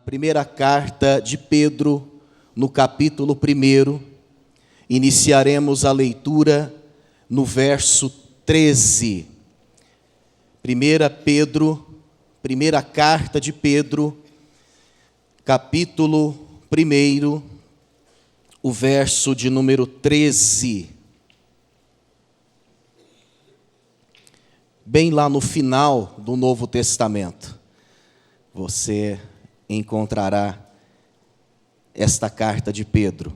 primeira carta de Pedro, no capítulo 1, iniciaremos a leitura no verso 13. Primeira carta de Pedro, capítulo 1, o verso de número 13. Bem lá no final do Novo Testamento, você encontrará esta carta de Pedro.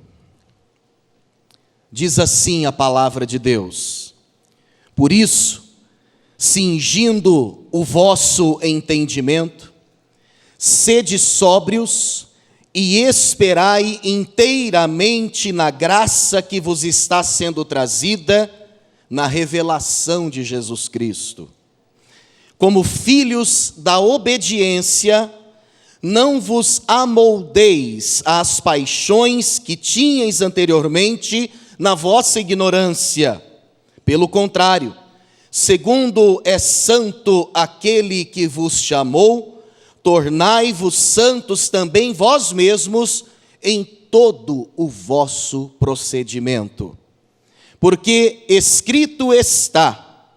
Diz assim a palavra de Deus: por isso, cingindo o vosso entendimento, sede sóbrios e esperai inteiramente na graça que vos está sendo trazida na revelação de Jesus Cristo. Como filhos da obediência, não vos amoldeis às paixões que tinhais anteriormente na vossa ignorância. Pelo contrário, segundo é santo aquele que vos chamou, tornai-vos santos também vós mesmos em todo o vosso procedimento. Porque escrito está: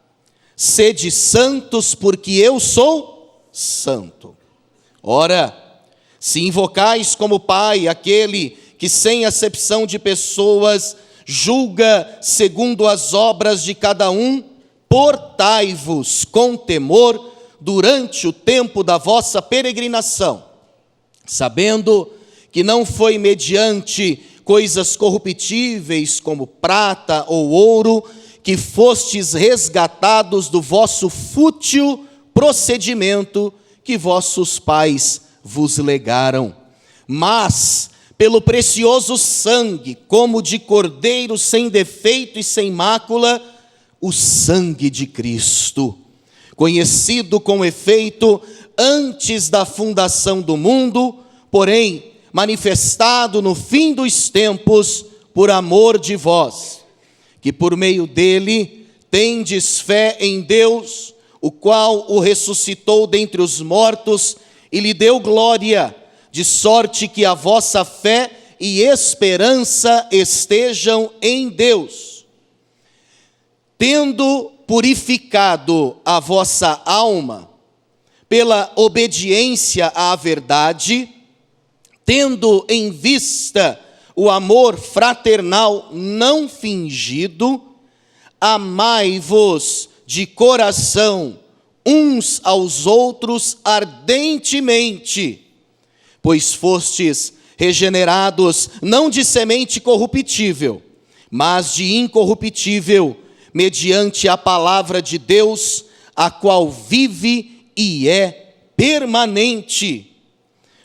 sede santos, porque eu sou santo. Ora, se invocais como Pai aquele que sem acepção de pessoas julga segundo as obras de cada um, portai-vos com temor durante o tempo da vossa peregrinação, sabendo que não foi mediante coisas corruptíveis como prata ou ouro que fostes resgatados do vosso fútil procedimento que vossos pais vos legaram, mas pelo precioso sangue, como de cordeiro sem defeito e sem mácula, o sangue de Cristo, conhecido com efeito antes da fundação do mundo, porém manifestado no fim dos tempos por amor de vós, que por meio dele tendes fé em Deus, o qual o ressuscitou dentre os mortos e lhe deu glória, de sorte que a vossa fé e esperança estejam em Deus. Tendo purificado a vossa alma pela obediência à verdade, tendo em vista o amor fraternal não fingido, amai-vos de coração uns aos outros ardentemente, pois fostes regenerados não de semente corruptível, mas de incorruptível, mediante a palavra de Deus, a qual vive e é permanente.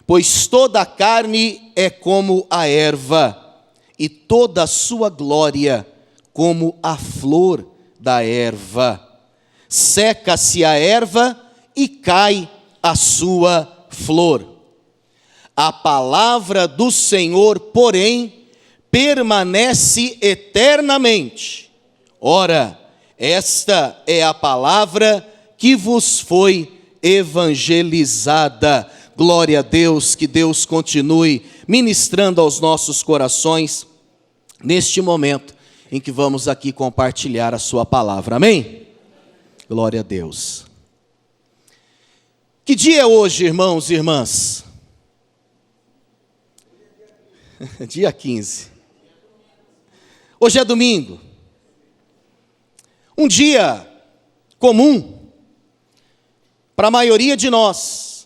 Pois toda a carne é como a erva, e toda a sua glória como a flor da erva. Seca-se a erva e cai a sua flor. A palavra do Senhor, porém, permanece eternamente. Ora, esta é a palavra que vos foi evangelizada. Glória a Deus, que Deus continue ministrando aos nossos corações neste momento em que vamos aqui compartilhar a sua palavra. Amém? Glória a Deus. Que dia é hoje, irmãos e irmãs? Dia 15. Hoje é domingo. Um dia comum para a maioria de nós,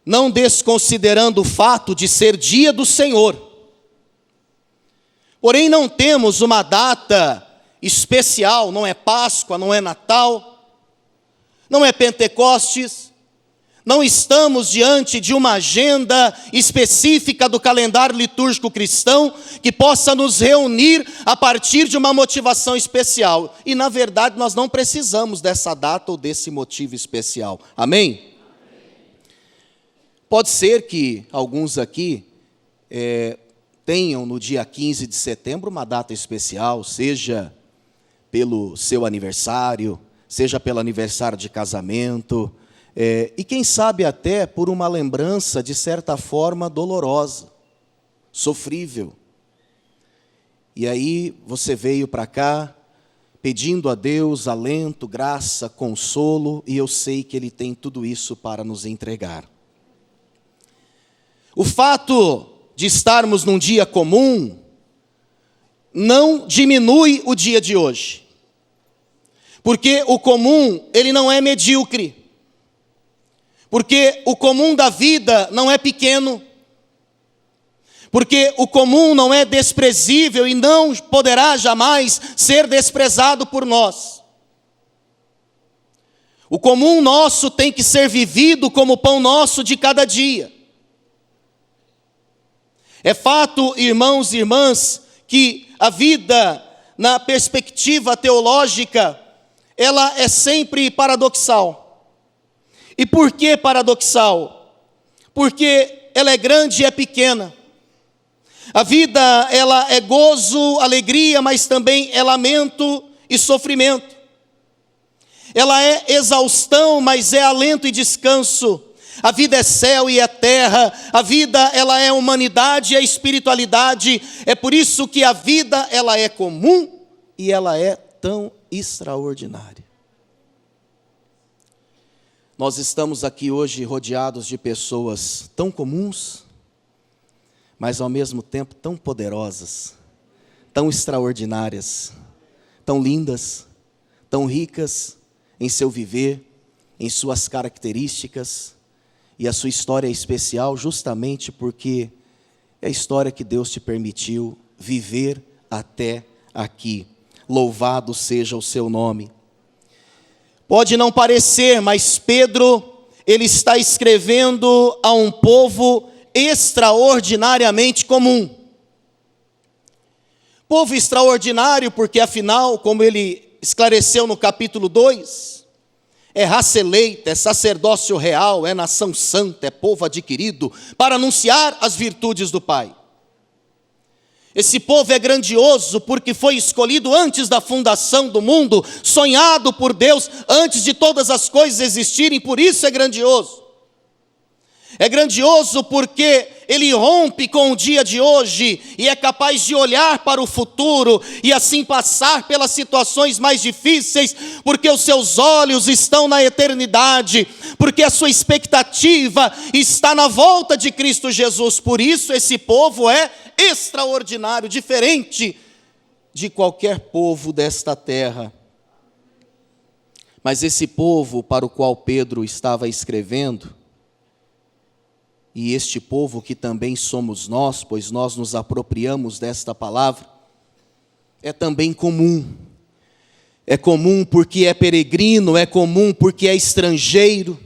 não desconsiderando o fato de ser dia do Senhor. Porém, não temos uma data especial, não é Páscoa, não é Natal, não é Pentecostes, não estamos diante de uma agenda específica do calendário litúrgico cristão que possa nos reunir a partir de uma motivação especial. E, na verdade, nós não precisamos dessa data ou desse motivo especial. Amém? Pode ser que alguns aqui tenham no dia 15 de setembro uma data especial, seja pelo seu aniversário, seja pelo aniversário de casamento, E quem sabe até por uma lembrança, de certa forma, dolorosa, sofrível. E aí você veio para cá, pedindo a Deus alento, graça, consolo, e eu sei que Ele tem tudo isso para nos entregar. O fato de estarmos num dia comum não diminui o dia de hoje. Porque o comum, ele não é medíocre. Porque o comum da vida não é pequeno. Porque o comum não é desprezível e não poderá jamais ser desprezado por nós. O comum nosso tem que ser vivido como o pão nosso de cada dia. É fato, irmãos e irmãs, que a vida, na perspectiva teológica, ela é sempre paradoxal. E por que paradoxal? Porque ela é grande e é pequena. A vida, ela é gozo, alegria, mas também é lamento e sofrimento. Ela é exaustão, mas é alento e descanso. A vida é céu e é terra, a vida ela é humanidade e é espiritualidade. É por isso que a vida ela é comum e ela é tão extraordinária. Nós estamos aqui hoje rodeados de pessoas tão comuns, mas ao mesmo tempo tão poderosas, tão extraordinárias, tão lindas, tão ricas em seu viver, em suas características. E a sua história é especial justamente porque é a história que Deus te permitiu viver até aqui. Louvado seja o seu nome. Pode não parecer, mas Pedro, ele está escrevendo a um povo extraordinariamente comum. Povo extraordinário porque, afinal, como ele esclareceu no capítulo 2, é raça eleita, é sacerdócio real, é nação santa, é povo adquirido, para anunciar as virtudes do Pai. Esse povo é grandioso porque foi escolhido antes da fundação do mundo, sonhado por Deus antes de todas as coisas existirem, por isso é grandioso. É grandioso porque ele rompe com o dia de hoje e é capaz de olhar para o futuro e assim passar pelas situações mais difíceis, porque os seus olhos estão na eternidade, porque a sua expectativa está na volta de Cristo Jesus. Por isso esse povo é extraordinário, diferente de qualquer povo desta terra. Mas esse povo para o qual Pedro estava escrevendo, e este povo que também somos nós, pois nós nos apropriamos desta palavra, é também comum. É comum porque é peregrino, é comum porque é estrangeiro,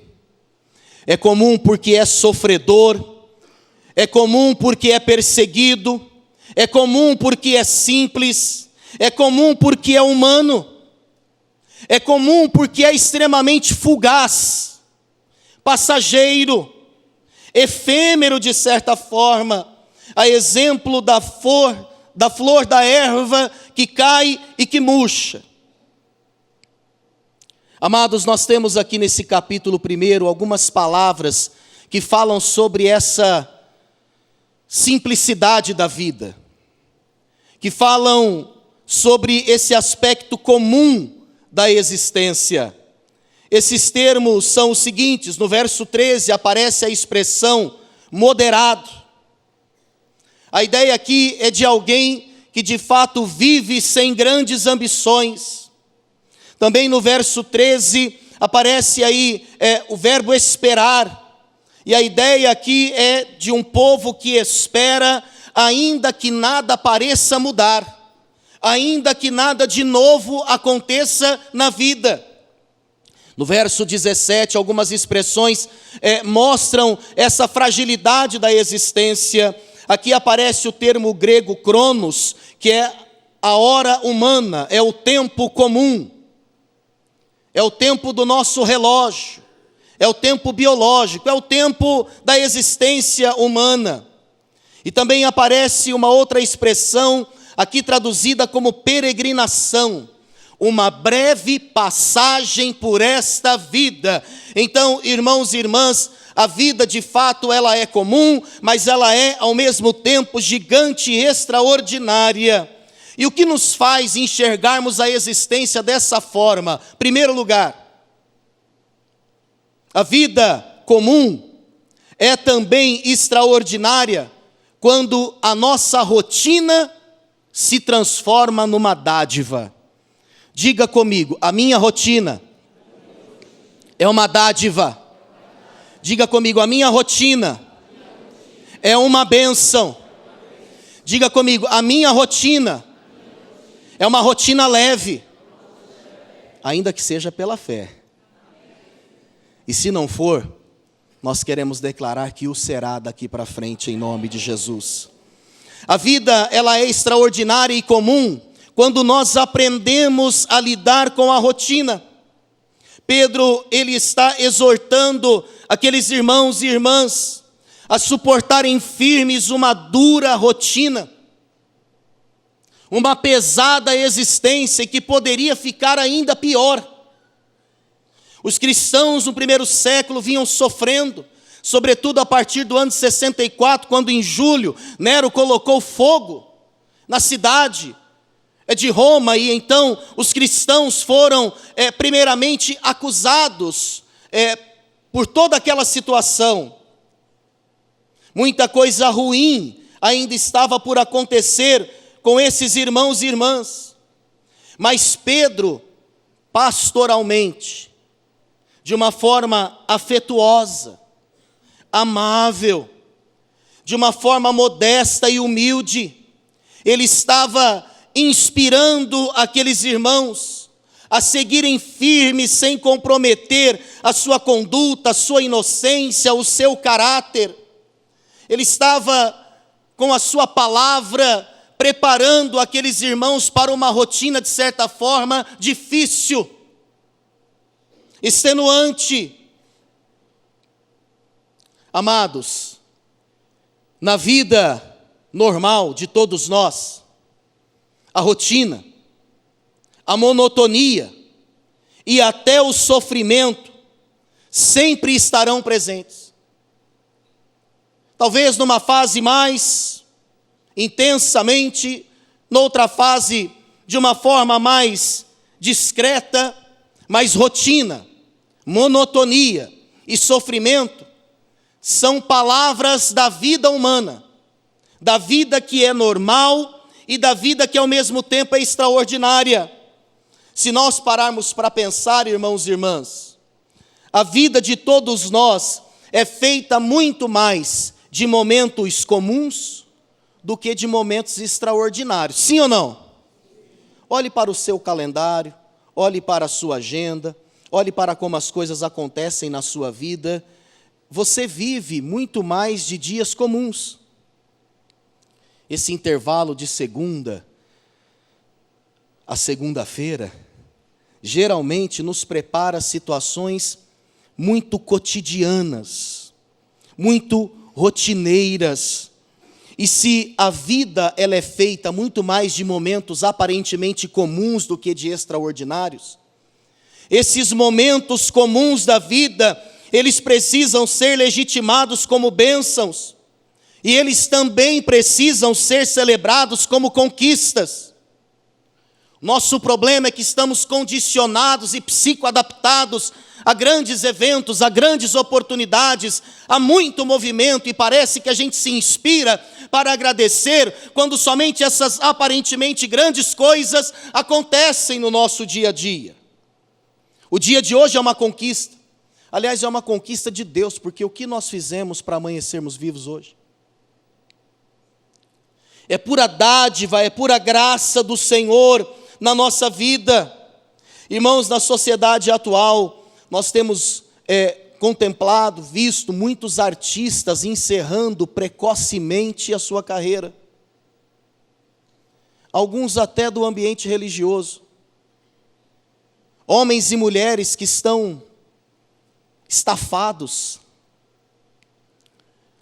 é comum porque é sofredor, é comum porque é perseguido, é comum porque é simples, é comum porque é humano, é comum porque é extremamente fugaz, passageiro, efêmero de certa forma, a exemplo da flor da erva que cai e que murcha. Amados, nós temos aqui nesse capítulo 1 algumas palavras que falam sobre essa simplicidade da vida, que falam sobre esse aspecto comum da existência. Esses termos são os seguintes: no verso 13 aparece a expressão moderado. A ideia aqui é de alguém que de fato vive sem grandes ambições. Também no verso 13 aparece aí o verbo esperar. E a ideia aqui é de um povo que espera, ainda que nada pareça mudar, ainda que nada de novo aconteça na vida. No verso 17, algumas expressões mostram essa fragilidade da existência. Aqui aparece o termo grego cronos, que é a hora humana, é o tempo comum, é o tempo do nosso relógio, é o tempo biológico, é o tempo da existência humana. E também aparece uma outra expressão, aqui traduzida como peregrinação. uma breve passagem por esta vida. Então, irmãos e irmãs, a vida de fato ela é comum, mas ela é ao mesmo tempo gigante e extraordinária. E o que nos faz enxergarmos a existência dessa forma? Primeiro lugar, a vida comum é também extraordinária quando a nossa rotina se transforma numa dádiva. Diga comigo, a minha rotina é uma dádiva. Diga comigo, a minha rotina é uma bênção. Diga comigo, a minha rotina é uma rotina leve, ainda que seja pela fé. E se não for, nós queremos declarar que o será daqui para frente, em nome de Jesus. A vida, ela é extraordinária e comum quando nós aprendemos a lidar com a rotina. Pedro, ele está exortando aqueles irmãos e irmãs a suportarem firmes uma dura rotina, uma pesada existência que poderia ficar ainda pior. Os cristãos no primeiro século vinham sofrendo, sobretudo a partir do ano 64, quando em julho Nero colocou fogo na cidade de Roma, e então os cristãos foram primeiramente acusados por toda aquela situação. Muita coisa ruim ainda estava por acontecer com esses irmãos e irmãs. Mas Pedro, pastoralmente, de uma forma afetuosa, amável, de uma forma modesta e humilde, ele estava inspirando aqueles irmãos a seguirem firmes, sem comprometer a sua conduta, a sua inocência, o seu caráter. Ele estava, com a sua palavra, preparando aqueles irmãos para uma rotina, de certa forma, difícil, extenuante. Amados, na vida normal de todos nós, a rotina, a monotonia e até o sofrimento sempre estarão presentes. Talvez numa fase mais intensamente, noutra fase de uma forma mais discreta, mas rotina, monotonia e sofrimento são palavras da vida humana, da vida que é normal e da vida que ao mesmo tempo é extraordinária. Se nós pararmos para pensar, irmãos e irmãs, a vida de todos nós é feita muito mais de momentos comuns do que de momentos extraordinários. Sim ou não? Olhe para o seu calendário, olhe para a sua agenda, olhe para como as coisas acontecem na sua vida. Você vive muito mais de dias comuns. Esse intervalo de segunda a segunda-feira geralmente nos prepara situações muito cotidianas, muito rotineiras. E se a vida ela é feita muito mais de momentos aparentemente comuns do que de extraordinários, esses momentos comuns da vida, eles precisam ser legitimados como bênçãos, e eles também precisam ser celebrados como conquistas. Nosso problema é que estamos condicionados e psicoadaptados a grandes eventos, a grandes oportunidades, a muito movimento, e parece que a gente se inspira para agradecer quando somente essas aparentemente grandes coisas acontecem no nosso dia a dia. O dia de hoje é uma conquista. Aliás, é uma conquista de Deus, porque o que nós fizemos para amanhecermos vivos hoje? É pura dádiva, é pura graça do Senhor na nossa vida. Irmãos, na sociedade atual, nós temos contemplado, visto muitos artistas encerrando precocemente a sua carreira. Alguns até do ambiente religioso. Homens e mulheres que estão estafados.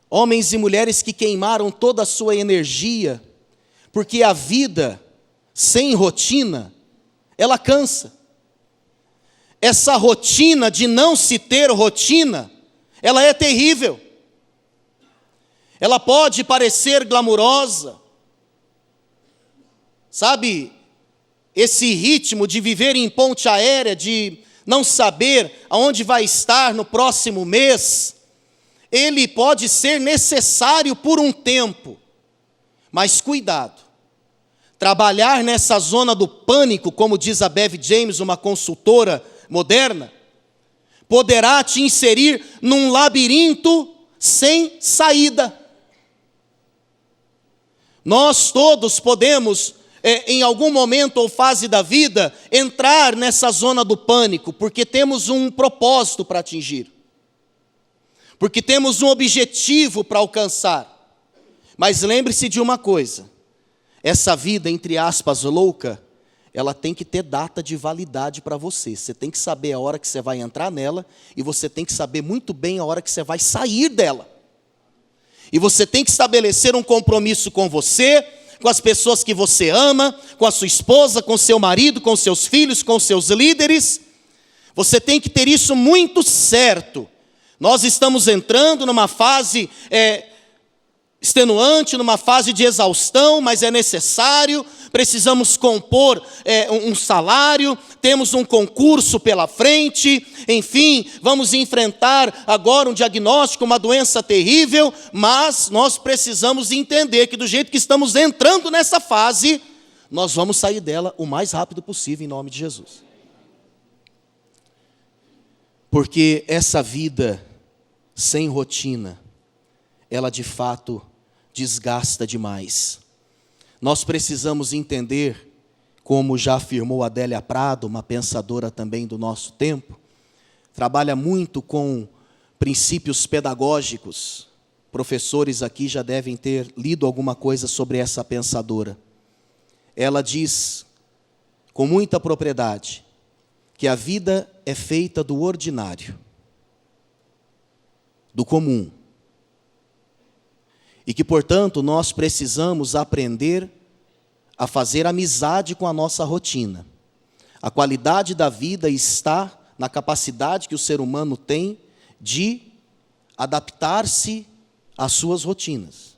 Homens e mulheres que queimaram toda a sua energia, porque a vida sem rotina ela cansa. Essa rotina de não se ter rotina, ela é terrível. Ela pode parecer glamurosa. Sabe, esse ritmo de viver em ponte aérea, de não saber aonde vai estar no próximo mês, ele pode ser necessário por um tempo. Mas cuidado, trabalhar nessa zona do pânico, como diz a Bev James, uma consultora moderna, poderá te inserir num labirinto sem saída. Nós todos podemos, em algum momento ou fase da vida, entrar nessa zona do pânico, porque temos um propósito para atingir, porque temos um objetivo para alcançar. Mas lembre-se de uma coisa, essa vida, entre aspas, louca, ela tem que ter data de validade para você. Você tem que saber a hora que você vai entrar nela, e você tem que saber muito bem a hora que você vai sair dela. E você tem que estabelecer um compromisso com você, com as pessoas que você ama, com a sua esposa, com seu marido, com seus filhos, com seus líderes. Você tem que ter isso muito certo. Nós estamos entrando numa fase extenuante, numa fase de exaustão, mas é necessário. Precisamos compor um salário, temos um concurso pela frente, enfim, vamos enfrentar agora um diagnóstico, uma doença terrível, mas nós precisamos entender que do jeito que estamos entrando nessa fase, nós vamos sair dela o mais rápido possível, em nome de Jesus. Porque essa vida sem rotina, ela de fato desgasta demais. Nós precisamos entender, como já afirmou Adélia Prado, uma pensadora também do nosso tempo, trabalha muito com princípios pedagógicos. Professores aqui já devem ter lido alguma coisa sobre essa pensadora. Ela diz, com muita propriedade, que a vida é feita do ordinário, do comum. E que, portanto, nós precisamos aprender a fazer amizade com a nossa rotina. A qualidade da vida está na capacidade que o ser humano tem de adaptar-se às suas rotinas.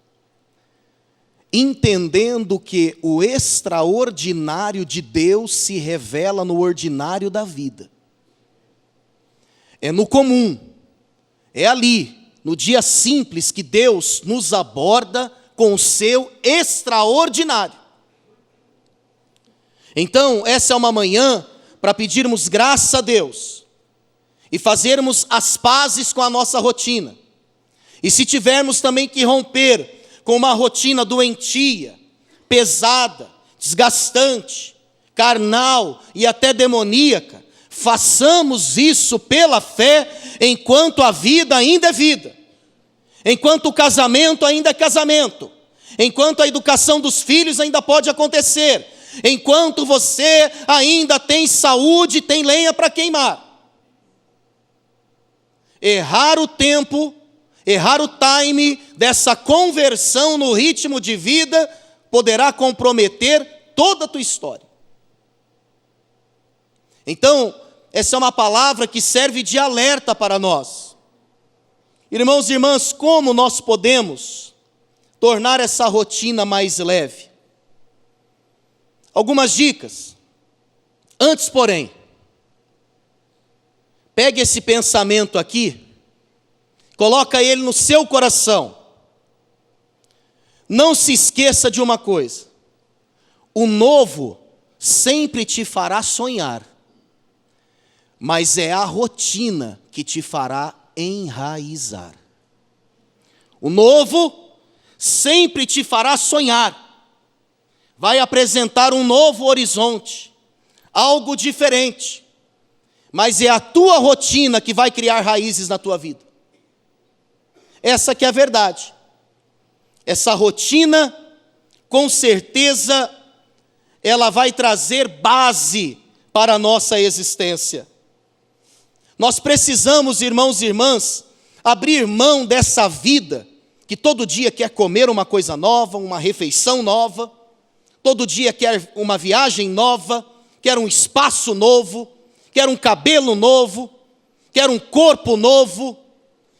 Entendendo que o extraordinário de Deus se revela no ordinário da vida. É no comum, é ali, no dia simples, que Deus nos aborda com o seu extraordinário. Então, essa é uma manhã para pedirmos graça a Deus e fazermos as pazes com a nossa rotina. E se tivermos também que romper com uma rotina doentia, pesada, desgastante, carnal e até demoníaca, façamos isso pela fé, enquanto a vida ainda é vida, enquanto o casamento ainda é casamento, enquanto a educação dos filhos ainda pode acontecer, enquanto você ainda tem saúde, tem lenha para queimar. Errar o tempo, errar o time dessa conversão no ritmo de vida poderá comprometer toda a tua história. Então, essa é uma palavra que serve de alerta para nós. Irmãos e irmãs, como nós podemos tornar essa rotina mais leve? Algumas dicas. Antes, porém, pegue esse pensamento aqui, coloca ele no seu coração. Não se esqueça de uma coisa: o novo sempre te fará sonhar, mas é a rotina que te fará enraizar. O novo sempre te fará sonhar, vai apresentar um novo horizonte, algo diferente, mas é a tua rotina que vai criar raízes na tua vida. Essa que é a verdade. Essa rotina, com certeza, ela vai trazer base para a nossa existência. Nós precisamos, irmãos e irmãs, abrir mão dessa vida que todo dia quer comer uma coisa nova, uma refeição nova, todo dia quer uma viagem nova, quer um espaço novo, quer um cabelo novo, quer um corpo novo.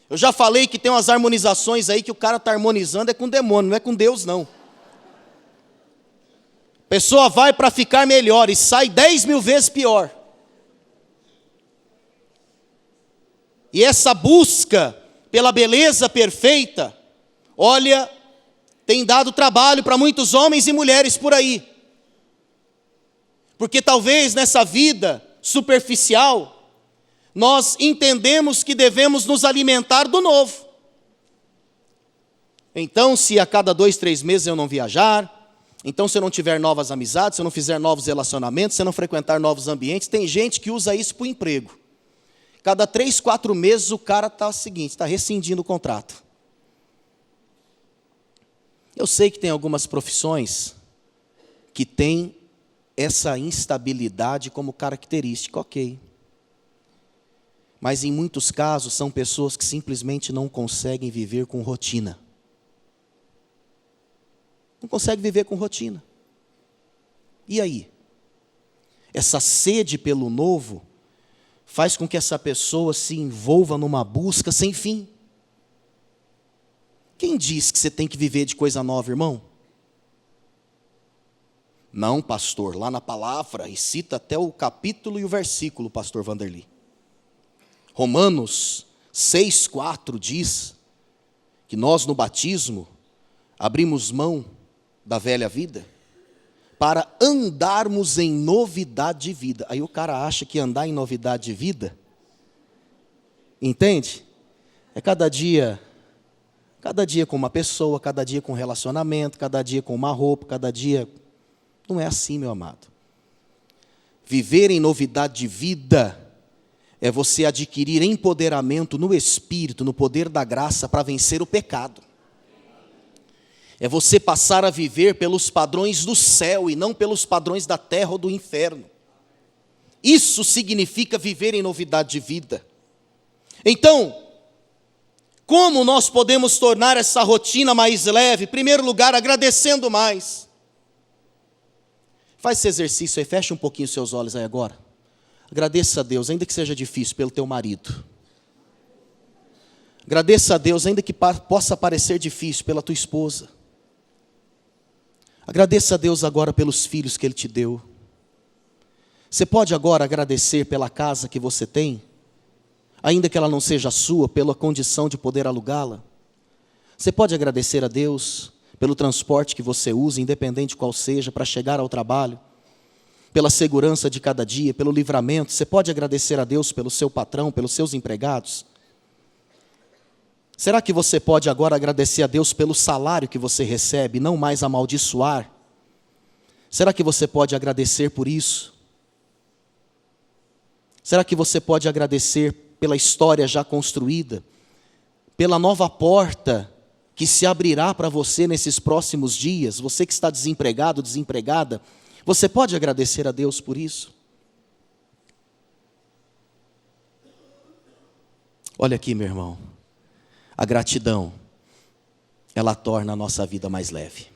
Eu já falei que tem umas harmonizações aí que o cara está harmonizando é com o demônio, não é com Deus não. A pessoa vai para ficar melhor e sai 10.000 vezes pior. E essa busca pela beleza perfeita, olha, tem dado trabalho para muitos homens e mulheres por aí. Porque talvez nessa vida superficial, nós entendemos que devemos nos alimentar do novo. Então, se a cada 2, 3 meses eu não viajar, então se eu não tiver novas amizades, se eu não fizer novos relacionamentos, se eu não frequentar novos ambientes, tem gente que usa isso para o emprego. Cada 3, 4 meses o cara está rescindindo o contrato. Eu sei que tem algumas profissões que têm essa instabilidade como característica, ok. Mas em muitos casos são pessoas que simplesmente não conseguem viver com rotina. Não conseguem viver com rotina. E aí? Essa sede pelo novo faz com que essa pessoa se envolva numa busca sem fim. Quem diz que você tem que viver de coisa nova, irmão? Não, pastor, lá na palavra, e cita até o capítulo e o versículo, pastor Vanderly. Romanos 6,4 diz que nós no batismo abrimos mão da velha vida para andarmos em novidade de vida. Aí o cara acha que andar em novidade de vida, entende? É cada dia com uma pessoa, cada dia com um relacionamento, cada dia com uma roupa, cada dia... Não é assim, meu amado. Viver em novidade de vida é você adquirir empoderamento no Espírito, no poder da graça para vencer o pecado. É você passar a viver pelos padrões do céu e não pelos padrões da terra ou do inferno. Isso significa viver em novidade de vida. Então, como nós podemos tornar essa rotina mais leve? Em primeiro lugar, agradecendo mais. Faz esse exercício aí, fecha um pouquinho os seus olhos aí agora. Agradeça a Deus, ainda que seja difícil, pelo teu marido. Agradeça a Deus, ainda que possa parecer difícil, pela tua esposa. Agradeça a Deus agora pelos filhos que Ele te deu. Você pode agora agradecer pela casa que você tem, ainda que ela não seja sua, pela condição de poder alugá-la. Você pode agradecer a Deus pelo transporte que você usa, independente de qual seja, para chegar ao trabalho, pela segurança de cada dia, pelo livramento. Você pode agradecer a Deus pelo seu patrão, pelos seus empregados. Será que você pode agora agradecer a Deus pelo salário que você recebe, não mais amaldiçoar? Será que você pode agradecer por isso? Será que você pode agradecer pela história já construída, pela nova porta que se abrirá para você nesses próximos dias? Você que está desempregado, desempregada, você pode agradecer a Deus por isso? Olha aqui, meu irmão, a gratidão, ela torna a nossa vida mais leve.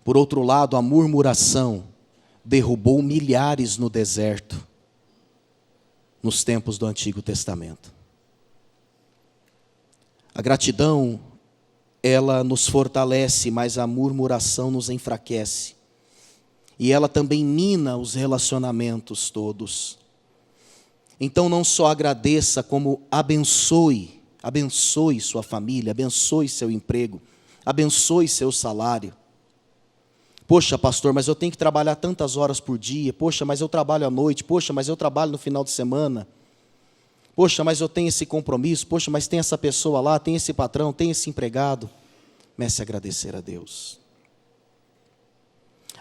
Por outro lado, a murmuração derrubou milhares no deserto, nos tempos do Antigo Testamento. A gratidão, ela nos fortalece, mas a murmuração nos enfraquece. E ela também mina os relacionamentos todos. Então não só agradeça, como abençoe sua família, abençoe seu emprego, abençoe seu salário. Poxa, pastor, mas eu tenho que trabalhar tantas horas por dia. Poxa, mas eu trabalho à noite. Poxa, mas eu trabalho no final de semana. Poxa, mas eu tenho esse compromisso. Poxa, mas tem essa pessoa lá, tem esse patrão, tem esse empregado. Comece a agradecer a Deus.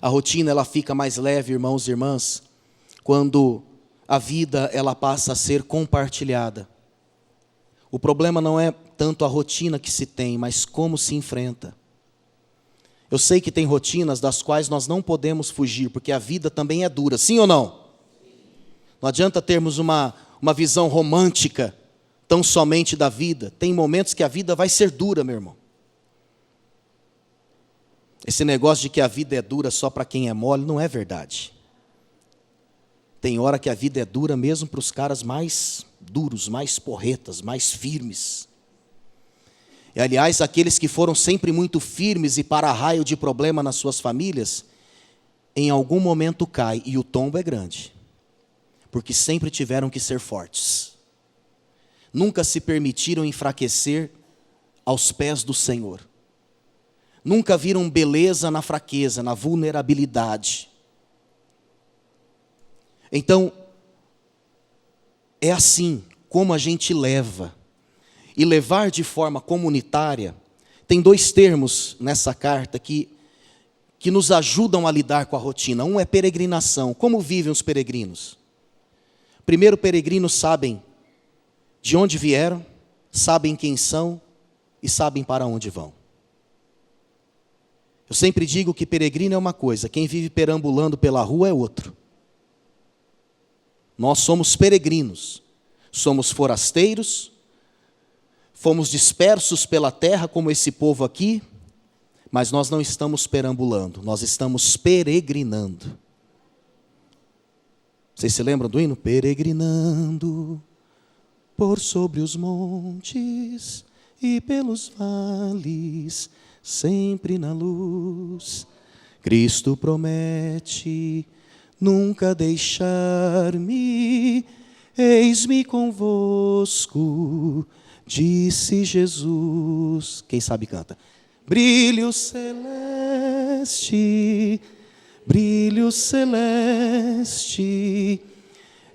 A rotina, ela fica mais leve, irmãos e irmãs, quando a vida, ela passa a ser compartilhada. O problema não é tanto a rotina que se tem, mas como se enfrenta. Eu sei que tem rotinas das quais nós não podemos fugir, porque a vida também é dura, sim ou não? Não adianta termos uma visão romântica tão somente da vida. Tem momentos que a vida vai ser dura, meu irmão. Esse negócio de que a vida é dura só para quem é mole não é verdade. Tem hora que a vida é dura mesmo para os caras mais duros, mais porretas, mais firmes. E, aliás, aqueles que foram sempre muito firmes e para-raio de problema nas suas famílias, em algum momento cai e o tombo é grande. Porque sempre tiveram que ser fortes. Nunca se permitiram enfraquecer aos pés do Senhor. Nunca viram beleza na fraqueza, na vulnerabilidade. Então, é assim como a gente leva. E levar de forma comunitária, tem 2 termos nessa carta que nos ajudam a lidar com a rotina. Um é peregrinação. Como vivem os peregrinos? Primeiro, peregrinos sabem de onde vieram, sabem quem são e sabem para onde vão. Eu sempre digo que peregrino é uma coisa, quem vive perambulando pela rua é outro. Nós somos peregrinos, somos forasteiros, fomos dispersos pela terra como esse povo aqui, mas nós não estamos perambulando, nós estamos peregrinando. Vocês se lembram do hino? Peregrinando por sobre os montes e pelos vales, sempre na luz. Cristo promete nunca deixar-me, eis-me convosco, disse Jesus. Quem sabe canta. Brilho celeste,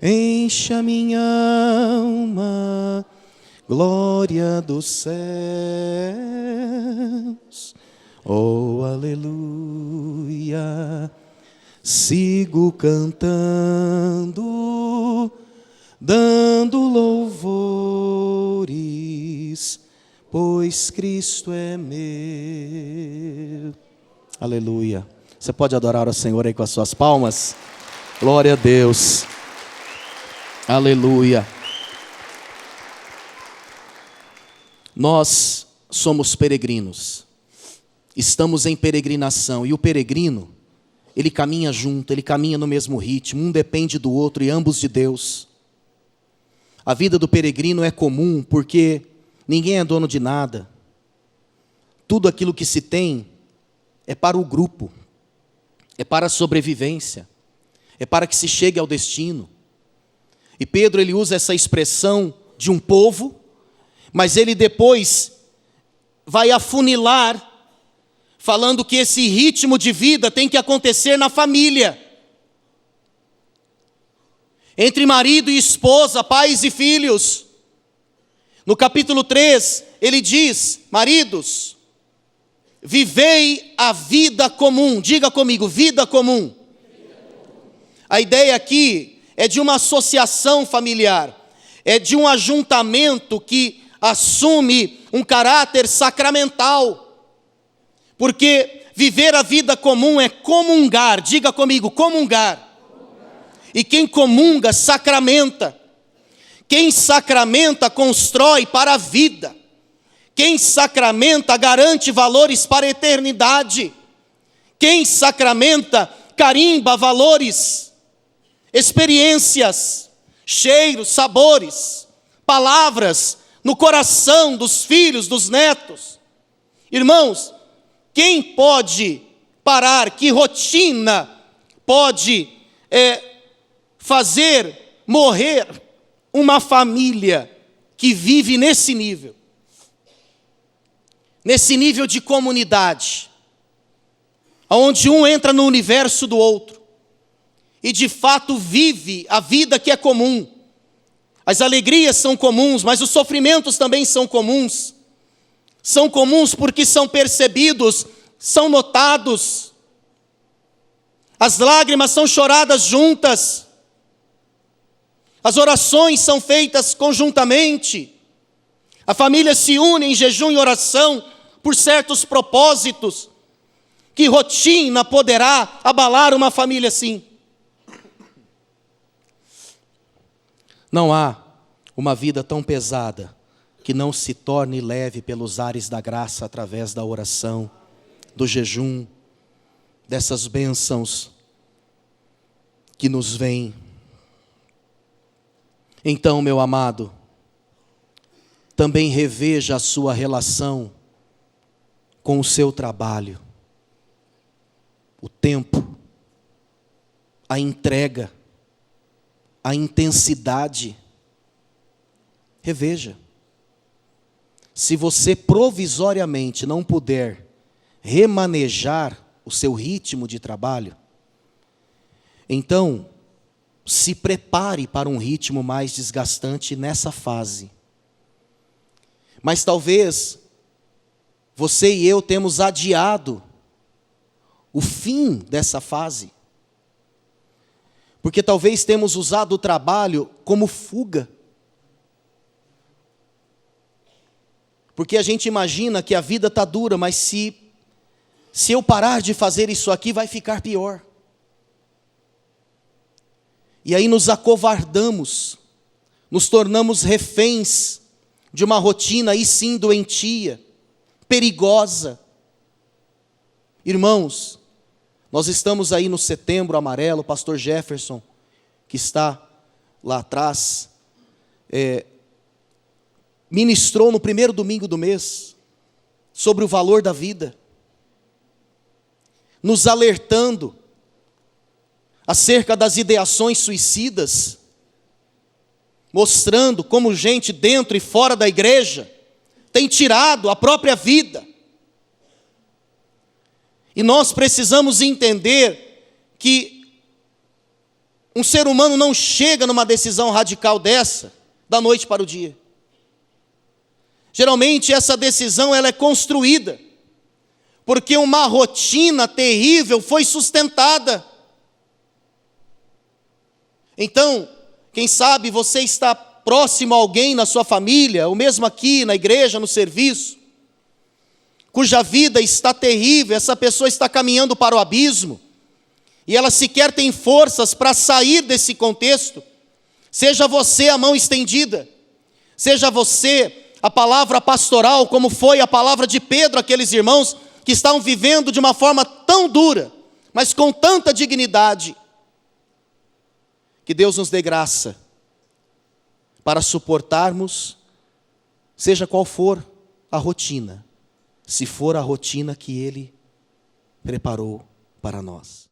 enche a minha alma, glória dos céus. Oh, aleluia. Sigo cantando, dando louvores, pois Cristo é meu. Aleluia. Você pode adorar o Senhor aí com as suas palmas? Glória a Deus. Aleluia. Nós somos peregrinos. Estamos em peregrinação. E o peregrino, ele caminha junto, ele caminha no mesmo ritmo. Um depende do outro e ambos de Deus. A vida do peregrino é comum porque ninguém é dono de nada. Tudo aquilo que se tem é para o grupo. É para a sobrevivência. É para que se chegue ao destino. E Pedro, ele usa essa expressão de um povo, mas ele depois vai afunilar, falando que esse ritmo de vida tem que acontecer na família. Entre marido e esposa, pais e filhos. No capítulo 3, ele diz: maridos, vivei a vida comum. Diga comigo, vida comum. A ideia aqui é de uma associação familiar, é de um ajuntamento que assume um caráter sacramental. Porque viver a vida comum é comungar. Diga comigo, comungar. E quem comunga, sacramenta. Quem sacramenta, constrói para a vida. Quem sacramenta, garante valores para a eternidade. Quem sacramenta, carimba valores, experiências, cheiros, sabores, palavras no coração dos filhos, dos netos. Irmãos, quem pode parar, que rotina pode fazer morrer uma família que vive nesse nível de comunidade, onde um entra no universo do outro e de fato vive a vida que é comum. As alegrias são comuns, mas os sofrimentos também são comuns. São comuns porque são percebidos, são notados. As lágrimas são choradas juntas. As orações são feitas conjuntamente. A família se une em jejum e oração por certos propósitos. Que rotina poderá abalar uma família assim? Não há uma vida tão pesada que não se torne leve pelos ares da graça através da oração, do jejum, dessas bênçãos que nos vêm Então, meu amado, também reveja a sua relação com o seu trabalho, o tempo, a entrega, a intensidade. Reveja. Se você provisoriamente não puder remanejar o seu ritmo de trabalho, então se prepare para um ritmo mais desgastante nessa fase. Mas talvez você e eu temos adiado o fim dessa fase, porque talvez temos usado o trabalho como fuga. Porque a gente imagina que a vida está dura, mas se eu parar de fazer isso aqui, vai ficar pior. E aí nos acovardamos, nos tornamos reféns de uma rotina, aí sim, doentia, perigosa. Irmãos, nós estamos aí no Setembro Amarelo, o pastor Jefferson, que está lá atrás, ministrou no primeiro domingo do mês, sobre o valor da vida, nos alertando acerca das ideações suicidas, mostrando como gente dentro e fora da igreja tem tirado a própria vida. E nós precisamos entender que um ser humano não chega numa decisão radical dessa, da noite para o dia. Geralmente essa decisão ela é construída, porque uma rotina terrível foi sustentada. Então, quem sabe você está próximo a alguém na sua família, ou mesmo aqui na igreja, no serviço, cuja vida está terrível, essa pessoa está caminhando para o abismo, e ela sequer tem forças para sair desse contexto. Seja você a mão estendida, seja você a palavra pastoral, como foi a palavra de Pedro àqueles irmãos que estavam vivendo de uma forma tão dura, mas com tanta dignidade. Que Deus nos dê graça para suportarmos, seja qual for a rotina, se for a rotina que Ele preparou para nós.